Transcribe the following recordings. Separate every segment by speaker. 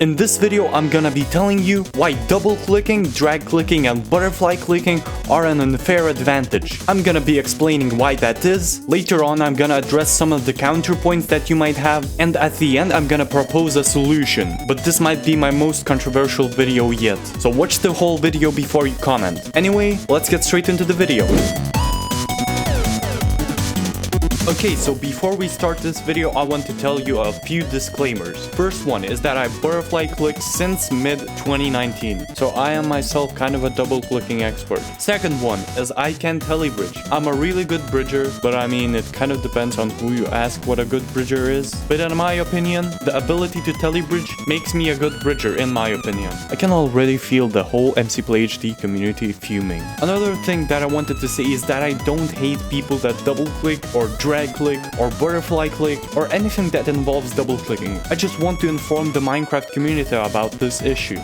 Speaker 1: In this video, I'm gonna be telling you why double clicking, drag clicking, and butterfly clicking are an unfair advantage. I'm gonna be explaining why that is. Later on, I'm gonna address some of the counterpoints that you might have, and at the end, I'm gonna propose a solution. But this might be my most controversial video yet, so watch the whole video before you comment. Anyway, let's get straight into the video. Okay, so before we start this video, I want to tell you a few disclaimers. First one is that I butterfly clicked since mid-2019, so I am myself kind of a double clicking expert. Second one is I can telebridge. I'm a really good bridger, but I mean it kind of depends on who you ask what a good bridger is. But in my opinion, the ability to telebridge makes me a good bridger in my opinion. I can already feel the whole MCPlayHD community fuming. Another thing that I wanted to say is that I don't hate people that double click or drag click or butterfly click or anything that involves double clicking. I just want to inform the Minecraft community about this issue.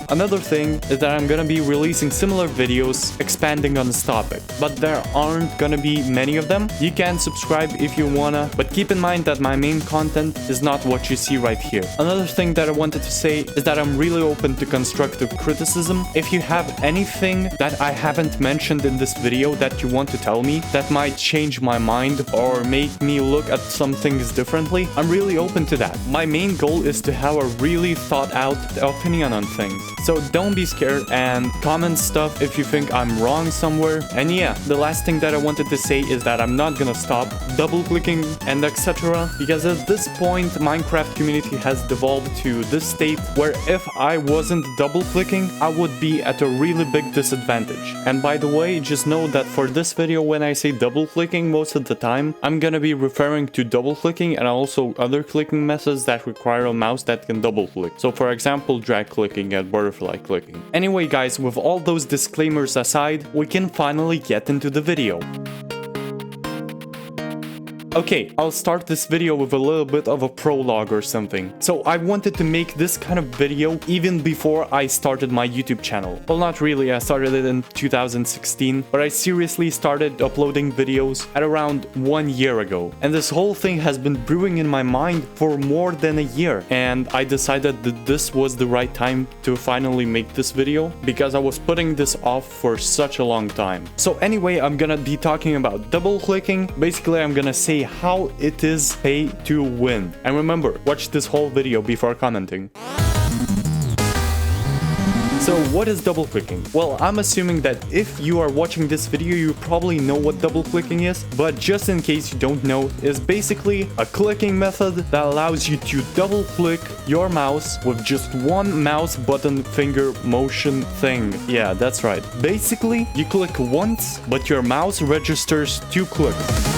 Speaker 1: Another thing is that I'm gonna be releasing similar videos expanding on this topic, but there aren't gonna be many of them. You can subscribe if you wanna, but keep in mind that my main content is not what you see right here. Another thing that I wanted to say is that I'm really open to constructive criticism. If you have anything that I haven't mentioned in this video that you want to tell me that might change my mind or make me look at some things differently, I'm really open to that. My main goal is to have a really thought out opinion on things. So don't be scared and comment stuff if you think I'm wrong somewhere. And yeah, the last thing that I wanted to say is that I'm not gonna stop double clicking and etc. because at this point Minecraft community has devolved to this state where if I wasn't double clicking, I would be at a really big disadvantage. And by the way, just know that for this video, when I say double clicking most of the time, I'm gonna be referring to double clicking and also other clicking methods that require a mouse that can double click. So for example, drag clicking and butterfly clicking. Anyway guys, with all those disclaimers aside, we can finally get into the video. Okay, I'll start this video with a little bit of a prologue or something. So I wanted to make this kind of video even before I started my YouTube channel. Well, not really, I started it in 2016, but I seriously started uploading videos at around 1 year ago. And this whole thing has been brewing in my mind for more than a year. And I decided that this was the right time to finally make this video because I was putting this off for such a long time. So anyway, I'm gonna be talking about double clicking. Basically, I'm gonna say how it is pay to win. And remember, watch this whole video before commenting. So what is double clicking? Well, I'm assuming that if you are watching this video, you probably know what double clicking is, but just in case you don't know, it's basically a clicking method that allows you to double click your mouse with just one mouse button finger motion thing. Yeah, that's right. Basically, you click once, but your mouse registers 2 clicks.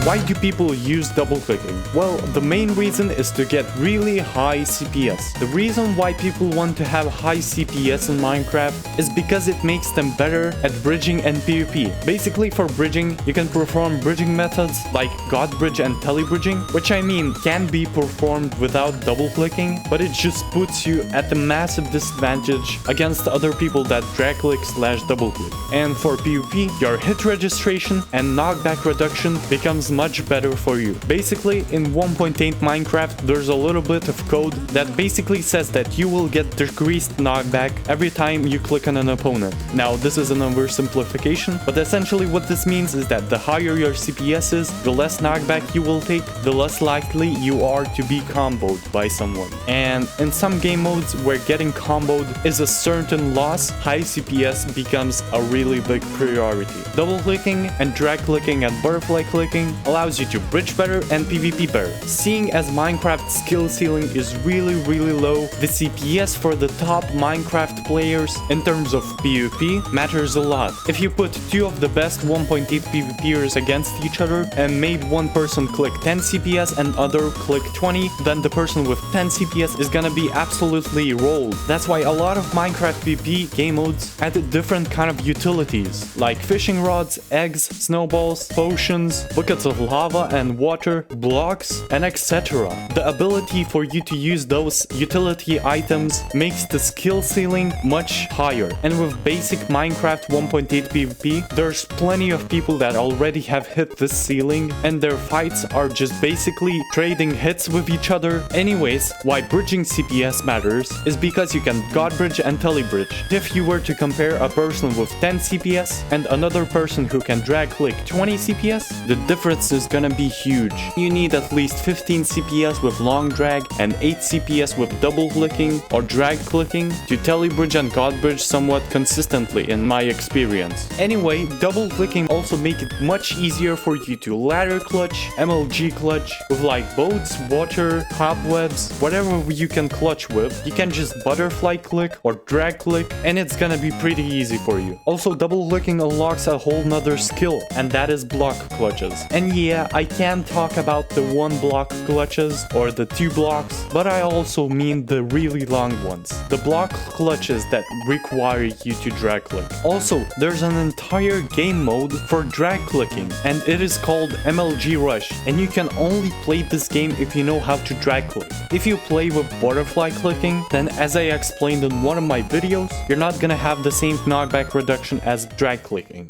Speaker 1: Why do people use double clicking? Well, the main reason is to get really high CPS. The reason why people want to have high CPS in Minecraft is because it makes them better at bridging and PvP. Basically, for bridging, you can perform bridging methods like God Bridge and telebridging, which I mean can be performed without double clicking, but it just puts you at a massive disadvantage against other people that drag click / double click. And for PvP, your hit registration and knockback reduction becomes much better for you. Basically, in 1.8 Minecraft, there's a little bit of code that basically says that you will get decreased knockback every time you click on an opponent. Now, this is an oversimplification, but essentially what this means is that the higher your CPS is, the less knockback you will take, the less likely you are to be comboed by someone. And in some game modes where getting comboed is a certain loss, high CPS becomes a really big priority. Double clicking and drag clicking and butterfly clicking allows you to bridge better and PvP better. Seeing as Minecraft's skill ceiling is really low, the CPS for the top Minecraft players in terms of PvP matters a lot. If you put 2 of the best 1.8 PvPers against each other and made one person click 10 CPS and other click 20, then the person with 10 CPS is gonna be absolutely rolled. That's why a lot of Minecraft PvP game modes added different kind of utilities like fishing rods, eggs, snowballs, potions, buckets of with lava and water, blocks, and etc. The ability for you to use those utility items makes the skill ceiling much higher. And with basic Minecraft 1.8 PvP, there's plenty of people that already have hit this ceiling, and their fights are just basically trading hits with each other. Anyways, why bridging CPS matters is because you can god bridge and telebridge. If you were to compare a person with 10 CPS and another person who can drag click 20 CPS, the difference is gonna be huge. You need at least 15 CPS with long drag and 8 CPS with double clicking or drag clicking to telebridge and god bridge somewhat consistently in my experience. Anyway, double clicking also make it much easier for you to ladder clutch, MLG clutch with like boats, water, cobwebs, whatever you can clutch with. You can just butterfly click or drag click and it's gonna be pretty easy for you. Also, double clicking unlocks a whole nother skill, and that is block clutches. And yeah, I can talk about the 1 block clutches or the 2 blocks, but I also mean the really long ones. The block clutches that require you to drag click. Also, there's an entire game mode for drag clicking, and it is called MLG Rush, and you can only play this game if you know how to drag click. If you play with butterfly clicking, then as I explained in one of my videos, you're not gonna have the same knockback reduction as drag clicking.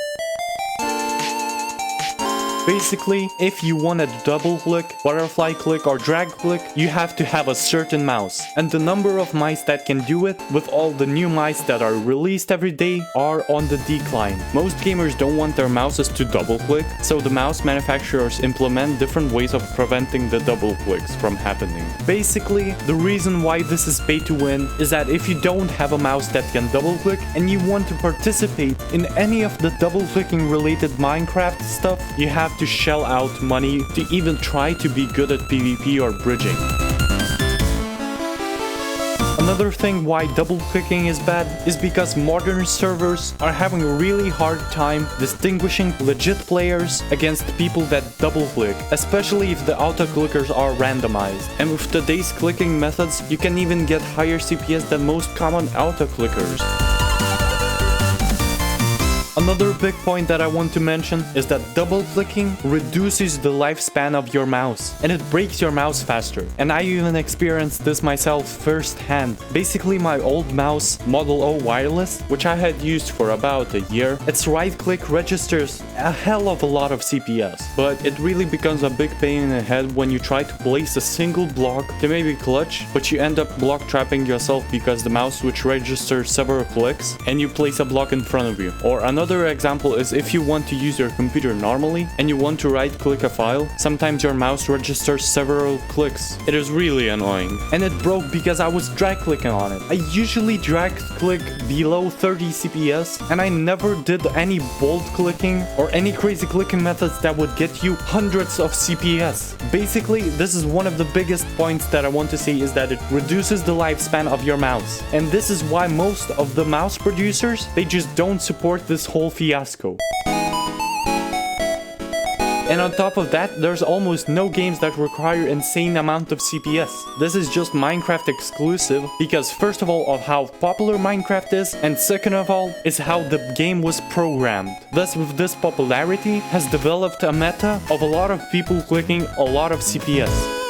Speaker 1: Basically, if you want to double click, butterfly click or drag click, you have to have a certain mouse. And the number of mice that can do it, with all the new mice that are released every day, are on the decline. Most gamers don't want their mouses to double click, so the mouse manufacturers implement different ways of preventing the double clicks from happening. Basically, the reason why this is pay to win is that if you don't have a mouse that can double click and you want to participate in any of the double clicking related Minecraft stuff, you have to shell out money to even try to be good at PvP or bridging. Another thing why double clicking is bad is because modern servers are having a really hard time distinguishing legit players against people that double click, especially if the auto clickers are randomized. And with today's clicking methods, you can even get higher CPS than most common auto clickers. Another big point that I want to mention is that double clicking reduces the lifespan of your mouse and it breaks your mouse faster. And I even experienced this myself firsthand. Basically, my old mouse Model O wireless, which I had used for about a year, its right click registers a hell of a lot of CPS, but it really becomes a big pain in the head when you try to place a single block to maybe clutch, but you end up block trapping yourself because the mouse switch registers several clicks and you place a block in front of you. Or another example is if you want to use your computer normally and you want to right click a file, sometimes your mouse registers several clicks. It is really annoying. And it broke because I was drag clicking on it. I usually drag click below 30 CPS and I never did any bold clicking or any crazy clicking methods that would get you hundreds of CPS. Basically, this is one of the biggest points that I want to say, is that it reduces the lifespan of your mouse. And this is why most of the mouse producers, they just don't support this whole fiasco. And on top of that, there's almost no games that require insane amount of CPS. This is just Minecraft exclusive because first of all of how popular Minecraft is, and second of all is how the game was programmed. Thus, with this popularity has developed a meta of a lot of people clicking a lot of CPS.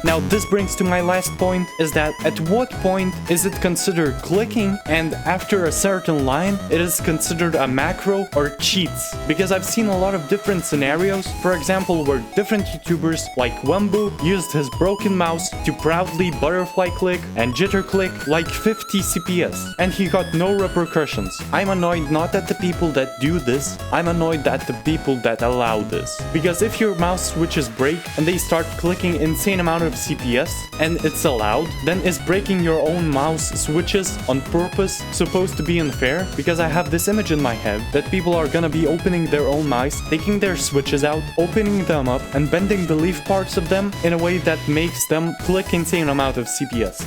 Speaker 1: Now this brings to my last point, is that at what point is it considered clicking and after a certain line it is considered a macro or cheats? Because I've seen a lot of different scenarios, for example where different YouTubers like Wembu used his broken mouse to proudly butterfly click and jitter click like 50 CPS and he got no repercussions. I'm annoyed not at the people that do this, I'm annoyed at the people that allow this. Because if your mouse switches break and they start clicking insane amount of CPS and it's allowed, then is breaking your own mouse switches on purpose supposed to be unfair? Because I have this image in my head that people are gonna be opening their own mice, taking their switches out, opening them up and bending the leaf parts of them in a way that makes them click insane amount of CPS.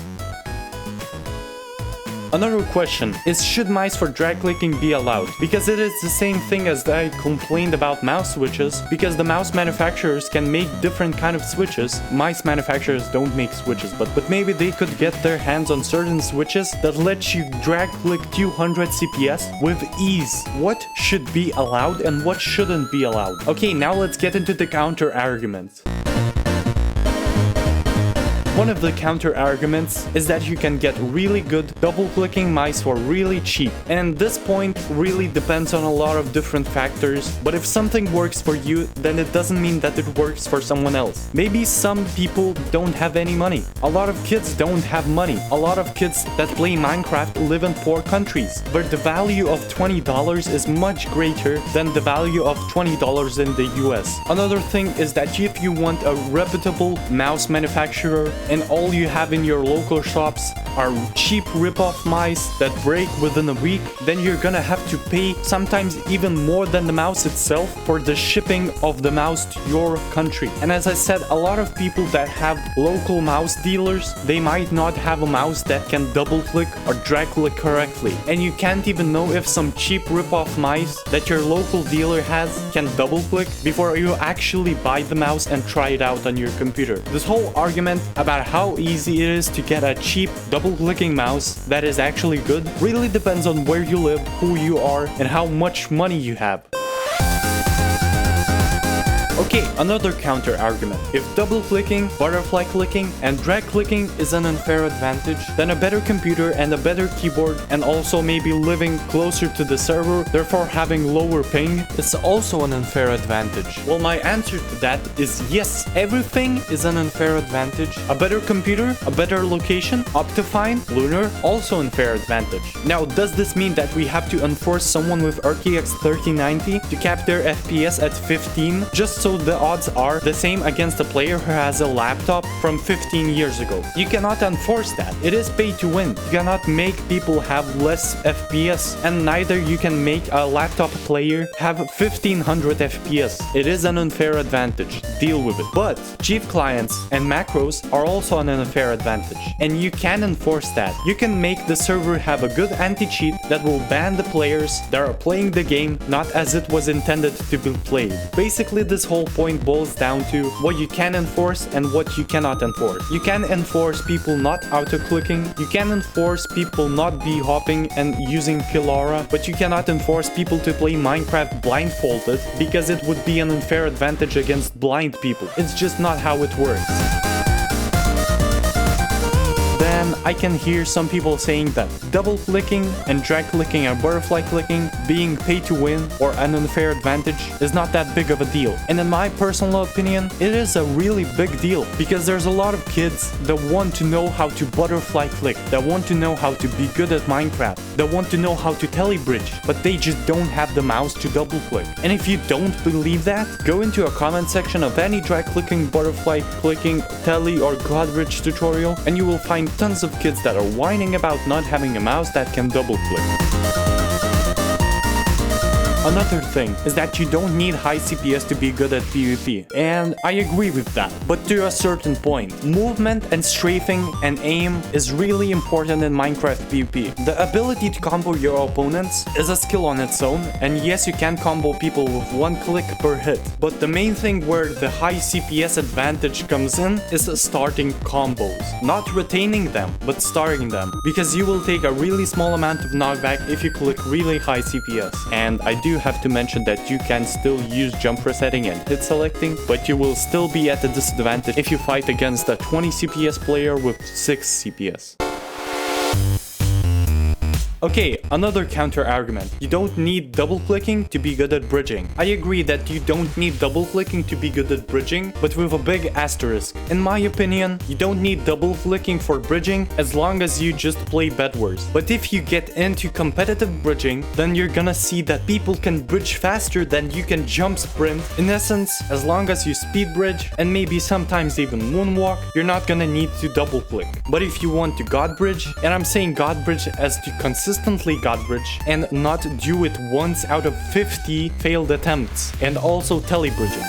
Speaker 1: Another question is, should mice for drag clicking be allowed? Because it is the same thing as I complained about mouse switches, because the mouse manufacturers can make different kind of switches. Mice manufacturers don't make switches, but maybe they could get their hands on certain switches that let you drag click 200 CPS with ease. What should be allowed and what shouldn't be allowed? Okay, now let's get into the counter arguments. One of the counter arguments is that you can get really good double-clicking mice for really cheap. And this point really depends on a lot of different factors, but if something works for you, then it doesn't mean that it works for someone else. Maybe some people don't have any money. A lot of kids don't have money. A lot of kids that play Minecraft live in poor countries, where the value of $20 is much greater than the value of $20 in the US. Another thing is that if you want a reputable mouse manufacturer, and all you have in your local shops are cheap rip-off mice that break within a week, then you're gonna have to pay sometimes even more than the mouse itself for the shipping of the mouse to your country. And as I said, a lot of people that have local mouse dealers, they might not have a mouse that can double-click or drag-click correctly. And you can't even know if some cheap rip-off mice that your local dealer has can double-click before you actually buy the mouse and try it out on your computer. This whole argument about how easy it is to get a cheap double-clicking mouse that is actually good really depends on where you live, who you are, and how much money you have. Okay, another counter argument. If double clicking, butterfly clicking, and drag clicking is an unfair advantage, then a better computer and a better keyboard, and also maybe living closer to the server, therefore having lower ping, is also an unfair advantage. Well, my answer to that is yes, everything is an unfair advantage. A better computer, a better location, Optifine, Lunar, also unfair advantage. Now, does this mean that we have to enforce someone with RTX 3090 to cap their FPS at 15 just so the odds are the same against a player who has a laptop from 15 years ago? You cannot enforce that. It is pay to win. You cannot make people have less FPS, and neither you can make a laptop player have 1500 FPS. It is an unfair advantage. Deal with it. But cheap clients and macros are also an unfair advantage, and you can enforce that. You can make the server have a good anti-cheat that will ban the players that are playing the game not as it was intended to be played. Basically, this whole point boils down to what you can enforce and what you cannot enforce. You can enforce people not auto-clicking, you can enforce people not b-hopping and using Pilara, but you cannot enforce people to play Minecraft blindfolded because it would be an unfair advantage against blind people. It's just not how it works. Then I can hear some people saying that double clicking and drag clicking and butterfly clicking being pay to win or an unfair advantage is not that big of a deal. And in my personal opinion, it is a really big deal because there's a lot of kids that want to know how to butterfly click, that want to know how to be good at Minecraft, that want to know how to telebridge, but they just don't have the mouse to double click. And if you don't believe that, go into a comment section of any drag clicking, butterfly clicking, tele or godbridge tutorial and you will find tons of kids that are whining about not having a mouse that can double click. Another thing is that you don't need high CPS to be good at PvP, and I agree with that, but to a certain point. Movement and strafing and aim is really important in Minecraft PvP. The ability to combo your opponents is a skill on its own, and yes, you can combo people with one click per hit, but the main thing where the high CPS advantage comes in is starting combos. Not retaining them, but starting them, because you will take a really small amount of knockback if you click really high CPS, and I do have to mention that you can still use jump resetting and hit selecting, but you will still be at a disadvantage if you fight against a 20 CPS player with 6 CPS. Okay, another counter argument. You don't need double clicking to be good at bridging. I agree that you don't need double clicking to be good at bridging, but with a big asterisk. In my opinion, you don't need double clicking for bridging as long as you just play Bed Wars. But if you get into competitive bridging, then you're gonna see that people can bridge faster than you can jump sprint. In essence, as long as you speed bridge and maybe sometimes even moonwalk, you're not gonna need to double click. But if you want to god bridge, and I'm saying god bridge as to consistently god bridge and not do it once out of 50 failed attempts, and also telebridging.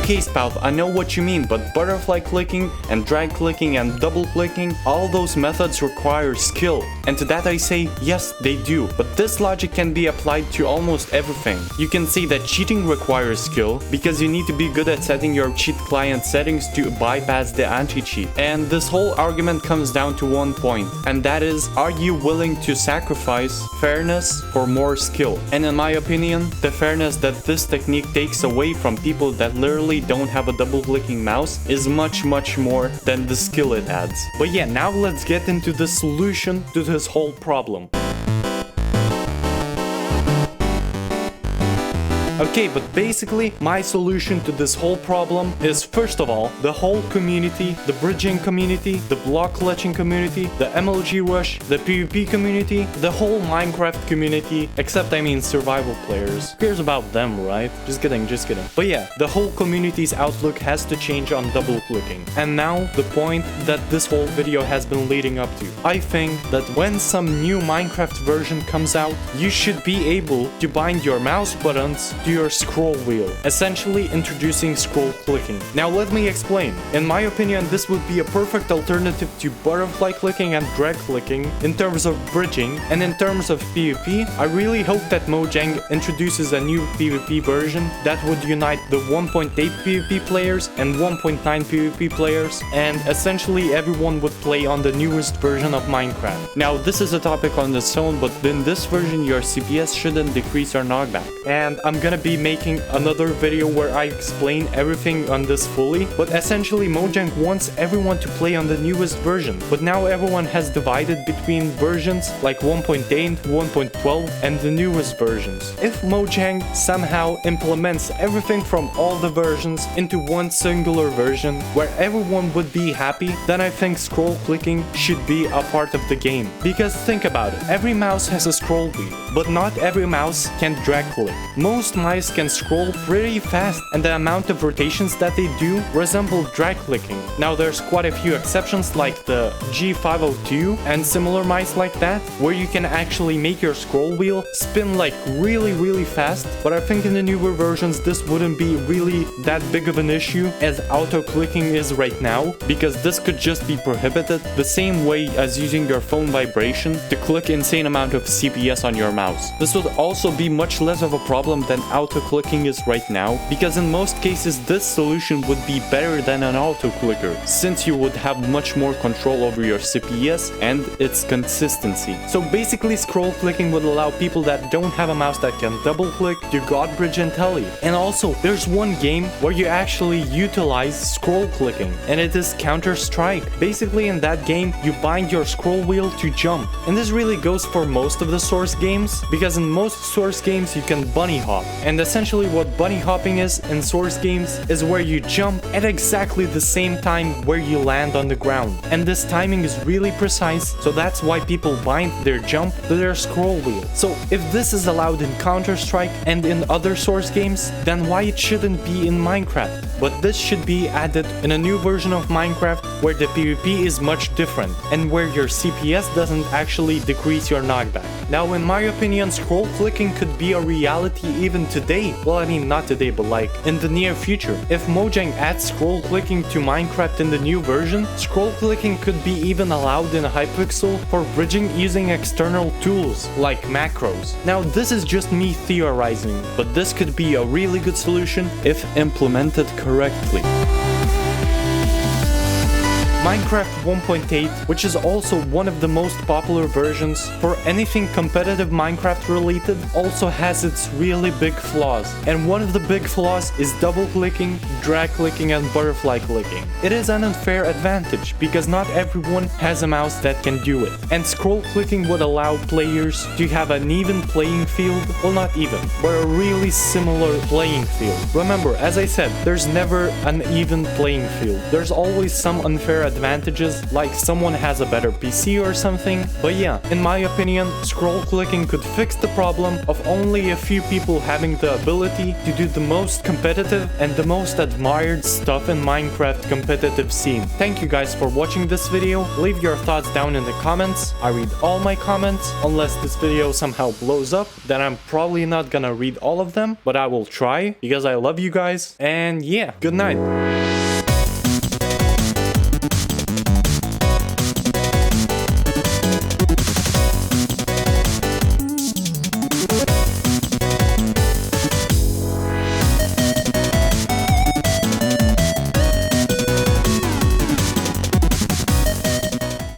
Speaker 1: Okay, Spouth, I know what you mean, but butterfly clicking and drag clicking and double clicking, all those methods require skill. And to that I say, yes, they do. But this logic can be applied to almost everything. You can say that cheating requires skill because you need to be good at setting your cheat client settings to bypass the anti-cheat. And this whole argument comes down to one point, and that is, are you willing to sacrifice fairness for more skill? And in my opinion, the fairness that this technique takes away from people that literally don't have a double clicking mouse is much more than the skill it adds. But yeah, now let's get into the solution to this whole problem. Okay, but basically, my solution to this whole problem is, first of all, the whole community, the bridging community, the block clutching community, the MLG rush, the PvP community, the whole Minecraft community, except I mean survival players. Who cares about them, right? Just kidding. But yeah, the whole community's outlook has to change on double clicking. And now, the point that this whole video has been leading up to. I think that when some new Minecraft version comes out, you should be able to bind your mouse buttons to your scroll wheel, essentially introducing scroll clicking. Now let me explain. In my opinion, this would be a perfect alternative to butterfly clicking and drag clicking in terms of bridging, and in terms of PvP, I really hope that Mojang introduces a new PvP version that would unite the 1.8 PvP players and 1.9 PvP players, and essentially everyone would play on the newest version of Minecraft. Now this is a topic on its own, but in this version your CPS shouldn't decrease or knockback, and I'm gonna be making another video where I explain everything on this fully, but essentially Mojang wants everyone to play on the newest version, but now everyone has divided between versions like 1.8, 1.12 and the newest versions. If Mojang somehow implements everything from all the versions into one singular version where everyone would be happy, then I think scroll clicking should be a part of the game. Because think about it, every mouse has a scroll wheel, but not every mouse can drag click. Most mice can scroll pretty fast, and the amount of rotations that they do resemble drag clicking. Now there's quite a few exceptions like the G502 and similar mice like that, where you can actually make your scroll wheel spin like really fast, but I think in the newer versions this wouldn't be really that big of an issue as auto clicking is right now, because this could just be prohibited the same way as using your phone vibration to click insane amount of CPS on your mouse. This would also be much less of a problem than auto clicking is right now, because in most cases this solution would be better than an auto clicker, since you would have much more control over your CPS and its consistency. So basically scroll clicking would allow people that don't have a mouse that can double click to god bridge and tele. And also there's one game where you actually utilize scroll clicking, and it is Counter-Strike. Basically in that game you bind your scroll wheel to jump, and this really goes for most of the Source games, because in most Source games you can bunny hop, and essentially what bunny hopping is in Source games is where you jump at exactly the same time where you land on the ground, and this timing is really precise, so that's why people bind their jump to their scroll wheel. So if this is allowed in Counter-Strike and in other Source games, then why it shouldn't be in Minecraft? But this should be added in a new version of Minecraft where the PvP is much different and where your CPS doesn't actually decrease your knockback. Now in my opinion, scroll clicking could be a reality even today. Well, I mean not today, but like in the near future. If Mojang adds scroll clicking to Minecraft in the new version, scroll clicking could be even allowed in HyperX Sol for bridging using external tools like macros. Now this is just me theorizing, but this could be a really good solution if implemented correctly. Minecraft 1.8, which is also one of the most popular versions for anything competitive Minecraft related, also has its really big flaws. And one of the big flaws is double clicking, drag clicking and butterfly clicking. It is an unfair advantage because not everyone has a mouse that can do it. And scroll clicking would allow players to have an even playing field, well not even, but a really similar playing field. Remember, as I said, there's never an even playing field. There's always some unfair advantages, like someone has a better PC or something. But yeah, in my opinion, scroll clicking could fix the problem of only a few people having the ability to do the most competitive and the most admired stuff in Minecraft competitive scene. Thank you guys for watching this video. Leave your thoughts down in the comments. I read all my comments. Unless this video somehow blows up, then I'm probably not gonna read all of them, but I will try because I love you guys. And yeah, good night.